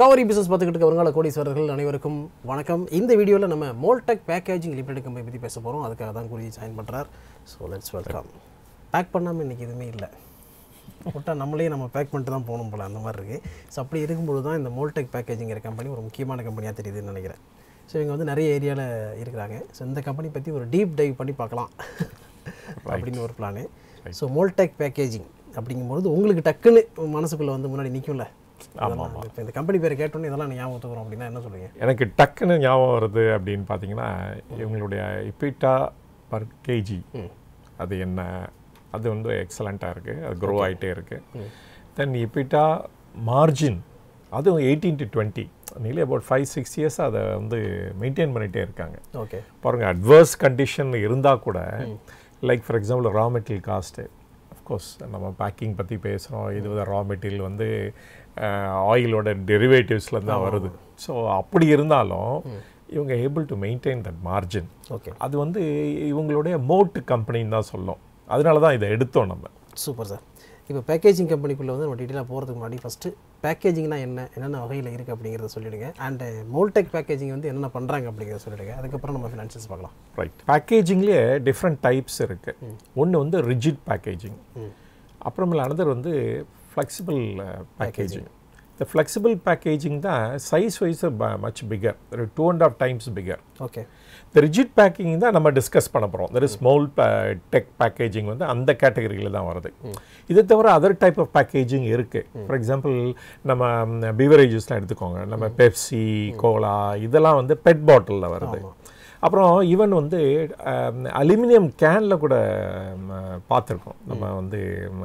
Cauvery Business பார்த்துக்கிட்டு இருக்கவங்கள கோடீஸ்வரர்கள் அனைவருக்கும் வணக்கம். இந்த வீடியோவில் நம்ம Mold-Tek Packaging லிமிடெட் கம்பெனி பற்றி பேச போகிறோம். அதுக்காக தான் குருஜி ஜாயின் பண்ணுறார். So let's welcome. பேக் பண்ணாமல் இன்றைக்கி எதுவுமே இல்லை, போட்டால் நம்ம பேக் பண்ணிட்டு தான் போகணும் போல் அந்த மாதிரி இருக்குது. ஸோ அப்படி இருக்கும்போது தான் இந்த Mold-Tek Packaging கம்பெனி ஒரு முக்கியமான கம்பெனியாக தெரியுதுன்னு நினைக்கிறேன். ஸோ இவங்க வந்து நிறைய ஏரியாவில் இருக்கிறாங்க. ஸோ இந்த கம்பெனி பற்றி ஒரு டீப் டைவ் பண்ணி பார்க்கலாம் அப்படின்னு ஒரு பிளானு. ஸோ Mold-Tek Packaging அப்படிங்கும்போது உங்களுக்கு டக்குன்னு மனசுக்குள்ளே வந்து முன்னாடி நிற்கும்ல. ஆமாம், இப்போ இந்த கம்பெனி பேரை கேட்டோன்னே இதெல்லாம் ஞாபகத்துக்கு வரும் அப்படின்னா என்ன சொல்லுவீங்க? எனக்கு டக்குன்னு ஞாபகம் வருது அப்படின்னு பார்த்தீங்கன்னா, இவங்களுடைய EBITDA per kg அது என்ன, அது வந்து எக்ஸலண்ட்டாக இருக்குது, அது க்ரோ ஆகிட்டே இருக்குது. தென் EBITDA மார்ஜின் அதுவும் 18 to 20 நியர்லி அபவுட் 5-6 இயர்ஸ் அதை வந்து மெயின்டைன் பண்ணிகிட்டே இருக்காங்க. ஓகே, பாருங்கள், அட்வர்ஸ் கண்டிஷன் இருந்தால் கூட like for example raw material cost, of course நம்ம பேக்கிங் பற்றி பேசுகிறோம், இது ரா மெட்டீரியல் வந்து ஆயிலோட டெரிவேட்டிவ்ஸில் தான் வருது. ஸோ அப்படி இருந்தாலும் இவங்க able to maintain that margin. Okay, அது வந்து இவங்களுடைய மோட் கம்பெனின்னு தான் சொல்லணும். அதனால தான் இதை எடுத்தோம் நம்ம. Super sir. இப்போ பேக்கேஜிங் கம்பெனிக்குள்ளே வந்து நம்ம டீட்டெயிலாக போகிறதுக்கு முன்னாடி ஃபஸ்ட்டு பேக்கேஜிங்னா என்னென்ன வகையில் இருக்குது அப்படிங்கிறத சொல்லிவிடுங்க. அண்ட் Mold-Tek Packaging வந்து என்னென்ன பண்ணுறாங்க அப்படிங்கிறத சொல்லிவிடுங்க. அதுக்கப்புறம் நம்ம ஃபினான்ஷியல்ஸ் பார்க்கலாம். ரைட், பேக்கேஜிங்லேயே டிஃப்ரெண்ட் டைப்ஸ் இருக்குது. ஒன்று வந்து ரிஜிட் பேக்கேஜிங், அப்புறமேல அனதர் வந்து ஃப்ளெக்சிபிள் பேக்கேஜிங். இந்த ஃப்ளெக்சிபிள் பேக்கேஜிங் தான் size wise much bigger, 2.5 times bigger. Okay, இந்த ரிஜிட் பேக்கிங் தான் நம்ம டிஸ்கஸ் பண்ண போகிறோம். தெர் இஸ் Mold-Tek Packaging வந்து அந்த கேட்டகரியில் தான் வருது. இதை தவிர அதர் டைப் ஆஃப் பேக்கேஜிங் இருக்குது. ஃபார் எக்ஸாம்பிள் நம்ம பீவரேஜஸ்லாம் எடுத்துக்கோங்க, நம்ம பெப்சி, கோலா இதெல்லாம் வந்து பெட் பாட்டிலில் வருது. அப்புறம் ஈவன் வந்து அலுமினியம் கேனில் கூட பார்த்துருக்கோம் நம்ம வந்து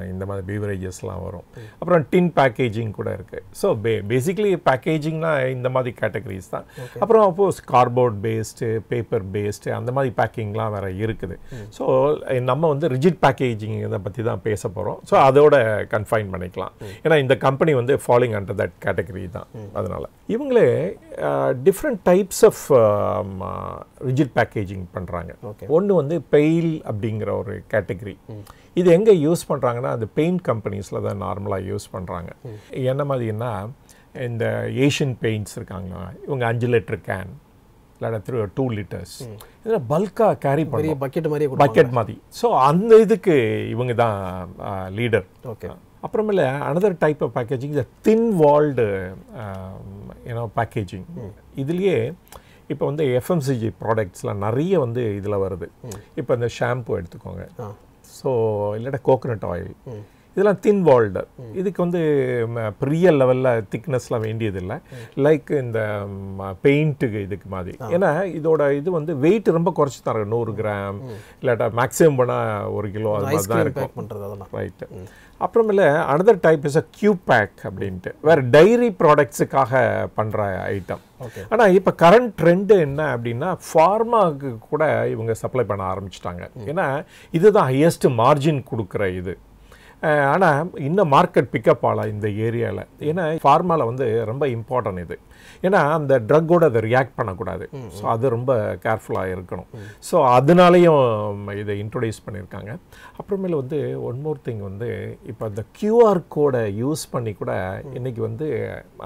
இந்த மாதிரி பீவரேஜஸ்லாம் வரும். அப்புறம் டின் பேக்கேஜிங் கூட இருக்குது. ஸோ பேசிக்லி பேக்கேஜிங்னா இந்த மாதிரி கேட்டகரிஸ் தான். அப்புறம் அப்போஸ் கார்ட்போர்ட் பேஸ்டு, பேப்பர் பேஸ்டு அந்த மாதிரி பேக்கிங்லாம் வேறு இருக்குது. ஸோ நம்ம வந்து ரிஜிட் பேக்கேஜிங் இதை பற்றி தான் பேச போகிறோம். ஸோ அதோட கன்ஃபைன் பண்ணிக்கலாம். ஏன்னா இந்த கம்பெனி வந்து ஃபாலோயிங் அண்டர் தட் கேட்டகரி தான். அதனால் இவங்களே different types of rigid packaging பண்ணுறாங்க. ஒன்று வந்து பெயில் அப்படிங்கிற ஒரு கேட்டகரி. இது எங்கே யூஸ் பண்ணுறாங்கன்னா அந்த பெயிண்ட் கம்பெனிஸில் தான் நார்மலாக யூஸ் பண்ணுறாங்க. என்ன மாதிரின்னா இந்த ஏஷியன் பெயிண்ட்ஸ் இருக்காங்க, இவங்க 5 லிட்டர் கேன் இல்லாட்ட 2 liters இதில் பல்காக கேரி பண்ணி பக்கெட் மாதிரி. ஸோ அந்த இதுக்கு இவங்க தான் லீடர். ஓகே, அப்புறமேல அனதர் டைப் ஆஃப் பேக்கேஜிங் இந்த தின் வால்டு பேக்கேஜிங். இதுலேயே இப்போ வந்து எஃப்எம்சிஜி ப்ராடக்ட்ஸ்லாம் நிறைய வந்து இதில் வருது. இப்போ இந்த ஷாம்பு எடுத்துக்கோங்க, ஸோ இல்லாட்டா கோகோனட் ஆயில், இதெல்லாம் தின் வால்டு. இதுக்கு வந்து பெரிய லெவலில் திக்னஸ்லாம் வேண்டியதில்லை, லைக் இந்த பெயிண்ட்டுக்கு இதுக்கு மாதிரி. ஏன்னா இதோட இது வந்து வெயிட் ரொம்ப குறைச்சி தராங்க, 100 கிராம் இல்லாட்டா மேக்ஸிமம் பண்ணால் 1 கிலோ அது மாதிரி தான் இருக்கும். ரைட்டு. அப்புறமேல another type is a cube pack அப்படின்ட்டு வேறு டைரி ப்ராடக்ட்ஸுக்காக பண்ணுற ஐட்டம். ஆனால் இப்போ கரண்ட் ட்ரெண்டு என்ன அப்படின்னா ஃபார்மாவுக்கு கூட இவங்க சப்ளை பண்ண ஆரம்பிச்சிட்டாங்க. ஏன்னா இதுதான் ஹையஸ்ட் மார்ஜின் கொடுக்குற இது. ஆனால் இன்னும் மார்க்கெட் பிக்கப் ஆகலாம் இந்த ஏரியாவில். ஏன்னா ஃபார்மாவில் வந்து ரொம்ப இம்பார்ட்டன்ட் இது. ஏன்னா அந்த ட்ரக்கோடு அதை ரியாக்ட் பண்ணக்கூடாது. ஸோ அது ரொம்ப கேர்ஃபுல்லாக இருக்கணும். ஸோ அதனாலேயும் இதை இன்ட்ரொடியூஸ் பண்ணியிருக்காங்க. அப்புறமேல வந்து ஒன் மோர் திங் வந்து இப்போ அந்த QR கோடை யூஸ் பண்ணி கூட இன்றைக்கி வந்து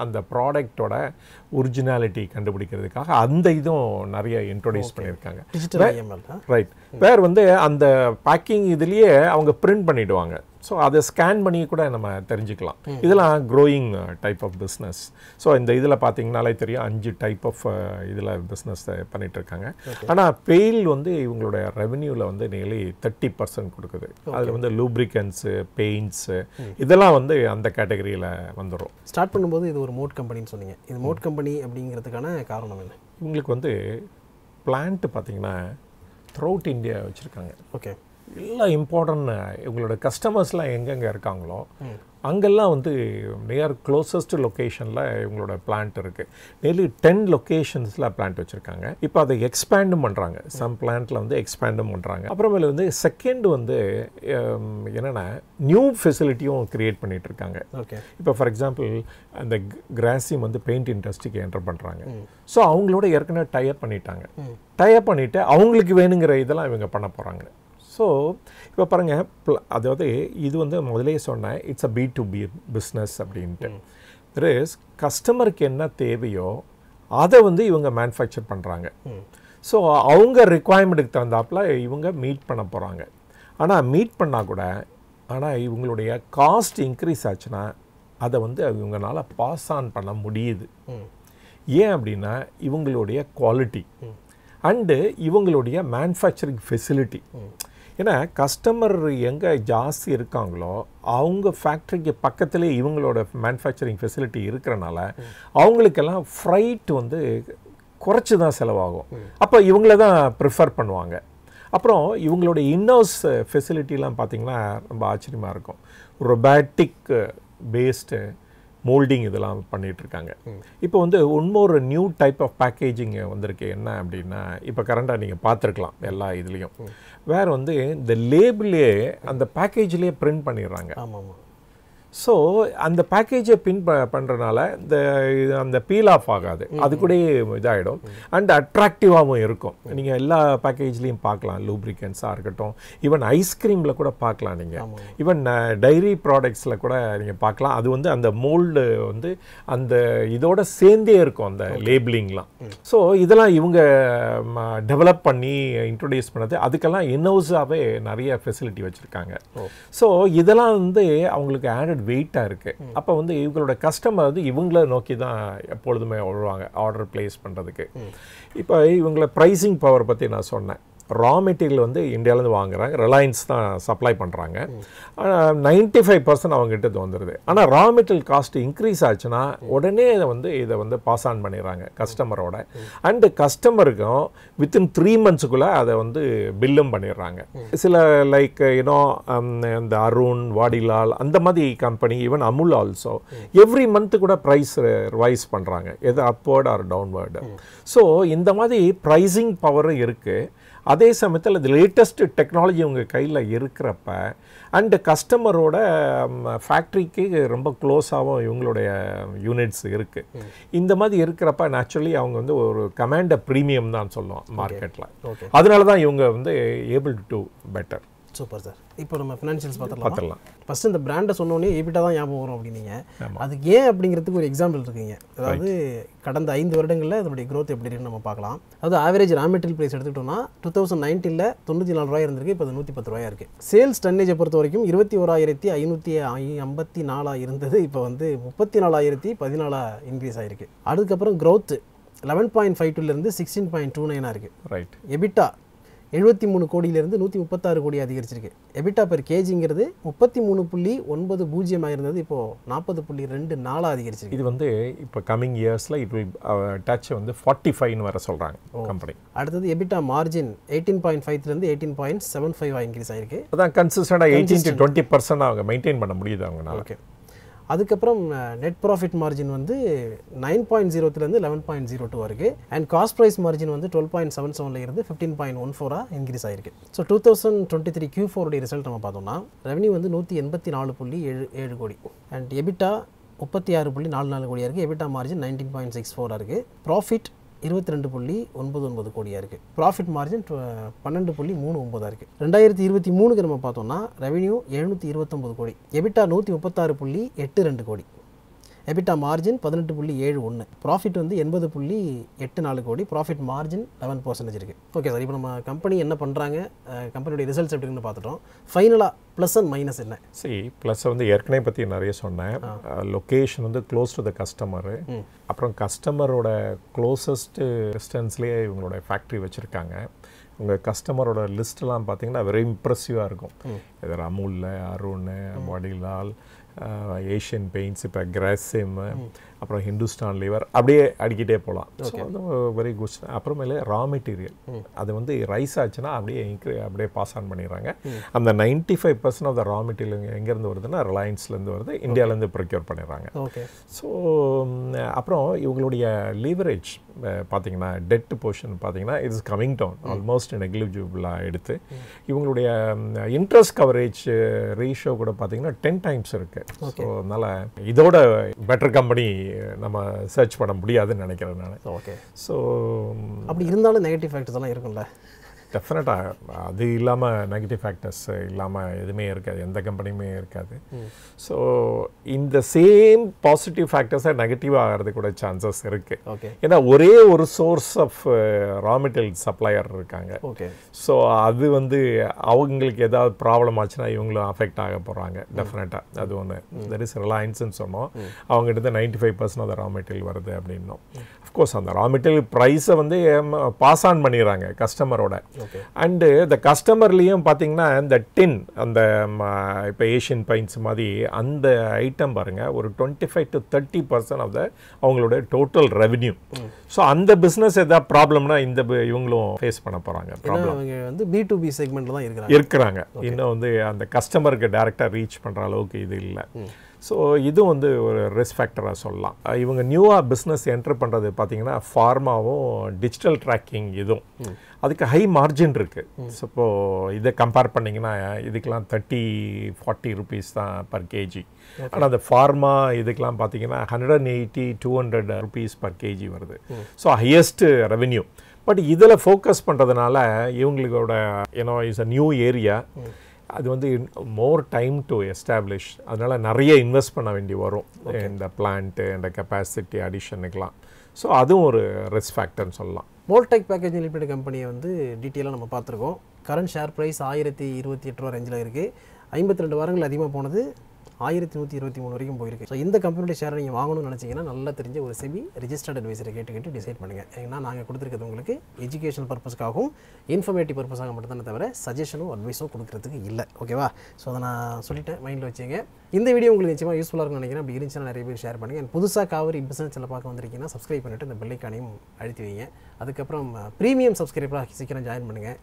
அந்த ப்ராடக்டோட ஒரிஜினாலிட்டி கண்டுபிடிக்கிறதுக்காக அந்த இதுவும் நிறைய இன்ட்ரொடியூஸ் பண்ணியிருக்காங்க. ரைட், வேறு வந்து அந்த பேக்கிங் இதுலேயே அவங்க பிரிண்ட் பண்ணிவிடுவாங்க. ஸோ அதை ஸ்கேன் பண்ணி கூட நம்ம தெரிஞ்சுக்கலாம். இதெல்லாம் growing type of business. So இந்த இதில் பார்த்தீங்கன்னாலே தெரியும் 5 டைப் ஆஃப் இதில் பிஸ்னஸ் பண்ணிகிட்டு இருக்காங்க. ஆனால் பெயில் வந்து இவங்களோட ரெவென்யூவில் வந்து நியர்லி 30% கொடுக்குது. அதில் வந்து லூப்ரிகன்ஸு, பெயிண்ட்ஸு இதெல்லாம் வந்து அந்த கேட்டகரியில் வந்துடும். ஸ்டார்ட் பண்ணும்போது இது ஒரு மோட் கம்பெனின்னு சொன்னீங்க. இது மோட் கம்பெனி அப்படிங்கிறதுக்கான காரணம் என்ன? இவங்களுக்கு வந்து பிளான்ட்டு பார்த்தீங்கன்னா த்ரூஅவுட் இந்தியா வச்சுருக்காங்க. ஓகே, எல்லாம் இம்பார்ட்டன்ட் இவங்களோட கஸ்டமர்ஸ்லாம் எங்கெங்கே இருக்காங்களோ அங்கெல்லாம் வந்து நியர் க்ளோசஸ்ட் லொக்கேஷனில் இவங்களோட பிளான்ட் இருக்குது. நியர்லி 10 லொக்கேஷன்ஸில் பிளான்ட் வச்சுருக்காங்க. இப்போ அதை எக்ஸ்பேண்டும் பண்ணுறாங்க. சம் பிளான்ட்டில் வந்து எக்ஸ்பேண்டும் பண்ணுறாங்க. அப்புறமேல வந்து செகண்ட் வந்து என்னென்னா நியூ ஃபெசிலிட்டியும் க்ரியேட் பண்ணிகிட்டு இருக்காங்க. ஓகே, இப்போ ஃபார் எக்ஸாம்பிள் அந்த கிராசிம் வந்து பெயிண்ட் இண்டஸ்ட்ரிக்கு என்டர் பண்ணுறாங்க. ஸோ அவங்களோட ஏற்கனவே டைப் பண்ணிட்டாங்க. டைப் பண்ணிவிட்டு அவங்களுக்கு வேணுங்கிற இதெல்லாம் இவங்க பண்ண போகிறாங்க. ஸோ இப்போ பாருங்கள், அதாவது இது வந்து முதலே சொன்னேன், இட்ஸ் அ B2B பிஸ்னஸ் அப்படின்ட்டு. இஸ் கஸ்டமருக்கு என்ன தேவையோ அதை வந்து இவங்க மேனுஃபேக்சர் பண்ணுறாங்க. ஸோ அவங்க ரிக்குவயர்மெண்ட்டுக்கு தகுந்தாப்புல இவங்க மீட் பண்ண போகிறாங்க. ஆனால் மீட் பண்ணால் கூட ஆனால் இவங்களுடைய காஸ்ட் இன்க்ரீஸ் ஆச்சுன்னா அதை வந்து இவங்களால பாஸ் ஆன் பண்ண முடியுது. ஏன் அப்படின்னா இவங்களுடைய குவாலிட்டி அண்டு இவங்களுடைய மேனுஃபேக்சரிங் ஃபெசிலிட்டி. ஏன்னா கஸ்டமர் எங்கே ஜாஸ்தி இருக்காங்களோ அவங்க ஃபேக்ட்ரிக்கு பக்கத்துலேயே இவங்களோட மேனுஃபேக்சரிங் ஃபெசிலிட்டி இருக்கிறனால அவங்களுக்கெல்லாம் ஃப்ரைட் வந்து குறைச்சி தான் செலவாகும். அப்போ இவங்கள தான் ப்ரிஃபர் பண்ணுவாங்க. அப்புறம் இவங்களோட இன்னோஸ் ஃபெசிலிட்டிலாம் பார்த்திங்கன்னா ரொம்ப ஆச்சரியமாக இருக்கும். ரொபாட்டிக் பேஸ்டு மோல்டிங் இதெல்லாம் பண்ணிகிட்ருக்காங்க. இப்போ வந்து இன்னொரு நியூ டைப் ஆஃப் பேக்கேஜிங் வந்திருக்கு. என்ன அப்படின்னா இப்போ கரண்டாக நீங்கள் பார்த்துருக்கலாம் எல்லா இதுலேயும் வேறு வந்து இந்த லேபிளே அந்த பேக்கேஜ்லேயே பிரிண்ட் பண்ணிடுறாங்க. ஆமாம். ஸோ அந்த பேக்கேஜை பின் பண்ணுறதுனால அந்த பீல் ஆஃப் ஆகாது, அது கூட இதாகிடும் அண்ட் அட்ராக்டிவாகவும் இருக்கும். நீங்கள் எல்லா பேக்கேஜ்லேயும் பார்க்கலாம், லூப்ரிகன்ஸாக இருக்கட்டும், ஈவன் ஐஸ்கிரீமில் கூட பார்க்கலாம், நீங்கள் ஈவன் டைரி ப்ராடக்ட்ஸில் கூட நீங்கள் பார்க்கலாம். அது வந்து அந்த மோல்டு வந்து அந்த இதோட சேர்ந்தே இருக்கும் அந்த லேபிளிங்லாம். ஸோ இதெல்லாம் இவங்க டெவலப் பண்ணி இன்ட்ரொடியூஸ் பண்ணது, அதுக்கெல்லாம் இன்னோஸாகவே நிறைய ஃபெசிலிட்டி வச்சுருக்காங்க. ஸோ இதெல்லாம் வந்து அவங்களுக்கு ஆடட் வெயிட்டாக இருக்குது. அப்போ வந்து இவங்களோட கஸ்டமர் வந்து இவங்கள நோக்கி தான் எப்பொழுதுமே வருவாங்க ஆர்டர் பிளேஸ் பண்ணுறதுக்கு. இப்போ இவங்கள ப்ரைஸிங் பவர் பற்றி நான் சொன்னேன். ரா மெட்டீரியல் வந்து இந்தியாவிலேருந்து வாங்குறாங்க, ரிலையன்ஸ் தான் சப்ளை பண்ணுறாங்க. 95% அவங்ககிட்ட வந்துடுது. ஆனால் ரா மெட்டீரியல் காஸ்ட் இன்க்ரீஸ் ஆச்சுன்னா உடனே இதை வந்து பாஸ் ஆன் பண்ணிடுறாங்க கஸ்டமரோட. அண்டு கஸ்டமருக்கும் வித்தின் 3 monthsக்குள்ளே அதை வந்து பில்லும் பண்ணிடுறாங்க. சில லைக் யூனோ இந்த அருண், வாடிலால் அந்த மாதிரி company, even Amul also every month கூட ப்ரைஸ் ரிவைஸ் பண்ணுறாங்க, எது அப்வர்ட் ஆர் டவுன்வர்டு. ஸோ இந்த மாதிரி ப்ரைஸிங் பவரும் இருக்குது. அதே சமயத்தில் இது லேட்டஸ்ட் டெக்னாலஜி உங்கள் கையில் இருக்கிறப்ப அண்டு கஸ்டமரோட ஃபேக்ட்ரிக்கு ரொம்ப க்ளோஸாகவும் இவங்களுடைய யூனிட்ஸ் இருக்குது. இந்த மாதிரி இருக்கிறப்ப நேச்சுரலி அவங்க வந்து ஒரு கமாண்ட் ப்ரீமியம் தான் சொல்லுவோம் மார்க்கெட்டில். அதனால தான் இவங்க வந்து able to do better. Super sir. இப்போ நம்ம ஃபினான்ஷியல்ஸ் பார்த்துடலாம். ஃபஸ்ட்டு இந்த பிராண்டை சொன்னோன்னே எபிட்டா தான் ஞாபகம் வரும் அப்படின்னீங்க. அதுக்கு ஏன் அப்படிங்கிறதுக்கு ஒரு எக்ஸாம்பிள் இருக்குங்க. அதாவது கடந்த 5 வருடங்களில் அதனுடைய க்ரோத் எப்படி இருக்குன்னு நம்ம பார்க்கலாம். அதாவது ஆவரேஜ் ரா மெட்டீரியல் ப்ரைஸ் எடுத்துக்கிட்டோம்னா 2019 94 ரூபாய் இருந்திருக்கு, இப்போ 110 ரூபாயாக இருக்குது. சேல்ஸ் டன்னேஜை பொறுத்த வரைக்கும் 21,554 இருந்தது, இப்போ வந்து 34,014 இன்க்ரீஸ் ஆகிருக்கு. அதுக்கப்புறம் க்ரோத் 11.52 16.29 இருக்குது. ரைட். எபிட்டா 73 கோடியிலிருந்து 136 கோடி அதிகரிச்சிருக்கு. எபிட்டா பெர் கேஜிங்கிறது 33.90 இருந்தது, இப்போ 40.24 அதிகரிச்சிருக்கு. இது வந்து இப்போ கமிங் இயர்ஸில் இட் வில் டச் வந்து 45 வர சொல்கிறாங்க கம்பெனி. அடுத்தது எபிட்டா மார்ஜின் 18.5 18.75 இன்க்ரீஸ் ஆகிருக்கு. அதான் கன்சிஸ்டண்டாக 18 to 20% அவங்க மெயின்டைன் பண்ண முடியுது அவங்களால. ஓகே. அதுக்கப்புறம் நெட் ப்ராஃபிட் மார்ஜின் வந்து 9.03 11.02 இருக்குது. அண்ட் காஸ்ட் ப்ரைஸ் மார்ஜின் வந்து 12.77 இருந்து 15.14 இன்க்ரீஸ் ஆகிருக்கு. ஸோ 2023 Q4 ரிசல்ட் நம்ம பார்த்தோம்னா ரெவன்யூ வந்து 184.77 கோடி அண்ட் எபிட்டா 36.44 கோடியாக இருக்குது. எபிட்டா மார்ஜின் 19.64 இருக்குது. ப்ராஃபிட் 22.99 கோடியாக இருக்குது. ப்ராஃபிட் மார்ஜின் 12.39 இருக்குது. 2023 நம்ம பார்த்தோம்னா ரெவன்யூ 729 கோடி, எபிட்டா 136.82 கோடி, எபிட்டா மார்ஜின் 18.71, ப்ராஃபிட் வந்து 80.84 கோடி, ப்ராஃபிட் மார்ஜின் 11% இருக்குது. ஓகே சார், இப்போ நம்ம கம்பெனி என்ன பண்ணுறாங்க, கம்பெனியோட ரிசல்ட்ஸ் எப்படின்னு பார்த்துட்டோம். ஃபைனலாக ப்ளஸ் அண்ட் மைனஸ் என்ன? ப்ளஸ் வந்து ஏற்கனவே பற்றி நிறைய சொன்னேன். லொக்கேஷன் வந்து க்ளோஸ் டு த கஸ்டமரு, அப்புறம் கஸ்டமரோட க்ளோசஸ்ட் டிஸ்டன்ஸ்லேயே இவங்களோட ஃபேக்ட்ரி வச்சுருக்காங்க. உங்கள் கஸ்டமரோட லிஸ்ட்டெல்லாம் பார்த்தீங்கன்னா வெரி இம்ப்ரெசிவாக இருக்கும். இது அமுல், அருண், வாடிலால், ஏஷியன் பெயிண்ட்ஸ், இப்போ கிராசிம், அப்புறம் ஹிந்துஸ்தான் லிவர், அப்படியே அடிக்கிட்டே போகலாம். ஸோ வந்து வெரி குட். அப்புறமேலே ரா மெட்டீரியல் அது வந்து ரைஸ் ஆச்சுன்னா அப்படியே பாஸ் ஆன் பண்ணிடுறாங்க. அந்த 95% ஆஃப் த ரா மெட்டீரியல் எங்கேருந்து வருதுன்னா ரிலையன்ஸ்லேருந்து வருது, இந்தியாவிலேருந்து ப்ரொக்யூர் பண்ணிடுறாங்க. ஸோ அப்புறம் இவங்களுடைய லீவரேஜ் பார்த்தீங்கன்னா டெட் போர்ஷன் பார்த்தீங்கன்னா இட்ஸ் கமிங் டவுன் ஆல்மோஸ்ட் நெக்லிஜிபிளாக எடுத்து. இவங்களுடைய இன்ட்ரெஸ்ட் கவரேஜ் ரேஷியோ கூட பார்த்தீங்கன்னா 10 times இருக்குது. ஸோ அதனால் இதோட பெட்டர் கம்பெனி நம்ம சர்ச் பண்ண முடியாதுன்னு நினைக்கிறேன் நான். ஓகே. ஸோ அப்படி இருந்தாலும் நெகட்டிவ் ஃபேக்டர்ஸ் எல்லாம் இருக்கும்ல. டெஃபினட்டாக அது இல்லாமல் நெகட்டிவ் ஃபேக்டர்ஸ் இல்லாமல் எதுவுமே இருக்காது, எந்த கம்பெனியுமே இருக்காது. ஸோ இந்த சேம் பாசிட்டிவ் ஃபேக்டர்ஸை நெகட்டிவ் ஆகிறது கூட சான்சஸ் இருக்குது. ஓகே. ஏன்னா ஒரே ஒரு source of raw material supplier இருக்காங்க. ஓகே. ஸோ அது வந்து அவங்களுக்கு ஏதாவது ப்ராப்ளம் ஆச்சுன்னா இவங்களும் அஃபெக்ட் ஆக போகிறாங்க டெஃபினட்டாக. அது ஒன்று. தட் இஸ் ரிலையன்ஸ்ன்னு சொன்னோம், அவங்ககிட்ட 95% ஆஃப் த ரா மெட்டீரியல் வருது அப்படின்னோம். அஃப்கோர்ஸ் அந்த ரா மெட்டீரியல் ப்ரைஸை வந்து பாஸ் ஆன் பண்ணிடுறாங்க கஸ்டமரோட. அண்டு இந்த கஸ்டமர்லேயும் பார்த்தீங்கன்னா இந்த டின் அந்த இப்போ ஏஷியன் பெயிண்ட்ஸ் மாதிரி அந்த ஐட்டம் பாருங்கள் ஒரு 25 to 30% ஆஃப் த அவங்களோட டோட்டல் ரெவென்யூ. ஸோ அந்த பிஸ்னஸ் ஏதாவது ப்ராப்ளம்னா இந்த இவங்களும் ஃபேஸ் பண்ண போகிறாங்க ப்ராப்ளம். அவங்க வந்து B2B செக்மெண்ட்டில் தான் இருக்கிறாங்க. இன்னும் வந்து அந்த கஸ்டமருக்கு டைரெக்டாக ரீச் பண்ணுற அளவுக்கு இது இல்லை. ஸோ இது வந்து ஒரு ரிஸ்க் ஃபேக்டராக சொல்லலாம். இவங்க நியூவாக பிஸ்னஸ் என்ட்ரு பண்ணுறது பார்த்தீங்கன்னா ஃபார்மாவும் டிஜிட்டல் ட்ராக்கிங் இதுவும் அதுக்கு ஹை மார்ஜின் இருக்குது. ஸோ இப்போது இதை கம்பேர் பண்ணிங்கன்னா இதுக்கெலாம் 30-40 rupees தான் பர் கேஜி. ஆனால் அந்த ஃபார்மா இதுக்கெலாம் பார்த்தீங்கன்னா 180-200 rupees பர் கேஜி வருது. So highest revenue. பட் இதில் ஃபோக்கஸ் பண்ணுறதுனால இவங்களோட இஸ் அ நியூ ஏரியா. அது வந்து மோர் டைம் டு எஸ்டாப்ளிஷ். அதனால் நிறைய இன்வெஸ்ட் பண்ண வேண்டி வரும் இந்த பிளான்ட்டு இந்த கெப்பாசிட்டி அடிஷனுக்கெலாம். ஸோ அதுவும் ஒரு ரிஸ்க் ஃபேக்டர்னு சொல்லலாம். Mold-Tek Packaging லிமிடெட் கம்பெனியை வந்து டீட்டெயிலாக நம்ம பார்த்துருக்கோம். கரண்ட் ஷேர் ப்ரைஸ் 1028 ரூபா ரேஞ்சில் இருக்குது. 52 வாரங்கள் அதிகமாக போனது 1123 வரைக்கும் போயிருக்கு. ஸோ இந்த கம்பெனியோட ஷேரை நீங்கள் வாங்கணும்னு நினச்சிங்கன்னா நல்லா தெரிஞ்ச ஒரு செபி ரெஜிஸ்டர்ட் அட்வைசரை கேட்டு டிசைட் பண்ணுங்கள். ஏன்னா நாங்கள் கொடுத்துருக்கிறது உங்களுக்கு எஜுகேஷனல் பர்பஸ்க்காகவும் இன்ஃபர்மேட்டிவ் பர்பஸாக மட்டும்தானே தவிர சஜஷனும் அட்வைஸும் கொடுக்குறதுக்கு இல்லை. ஓகேவா? ஸோ அதை நான் சொல்லிட்டேன், மைண்டில் வச்சுங்க. இந்த வீடியோ உங்களுக்கு நிச்சயமாக யூஸ்ஃபுல்லாக இருக்கும்னு நினைக்கிறேன். அப்படி இருந்துச்சுன்னா நிறைய பேர் ஷேர் பண்ணுங்கள். புதுசாக காவிரி பிஸ்னஸில் பார்க்க வந்திருக்கீங்கன்னா சப்ஸ்கிரைப் பண்ணிவிட்டு இந்த பெல்லைக்கானையும் அழுத்தி வைங்க. அதுக்கப்புறம் ப்ரீமியம் சப்ஸ்கிரைபராக சீக்கிரம்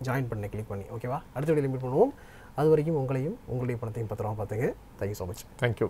ஜாயின் பண்ணி கிளிக் பண்ணி. ஓகேவா? அடுத்த வீடியோ மீட் பண்ணுவோம். அது வரைக்கும் உங்களையும் உங்களுடைய பணத்தையும் பத்திரமா பார்த்துங்க. Thank you so much. தேங்க்யூ.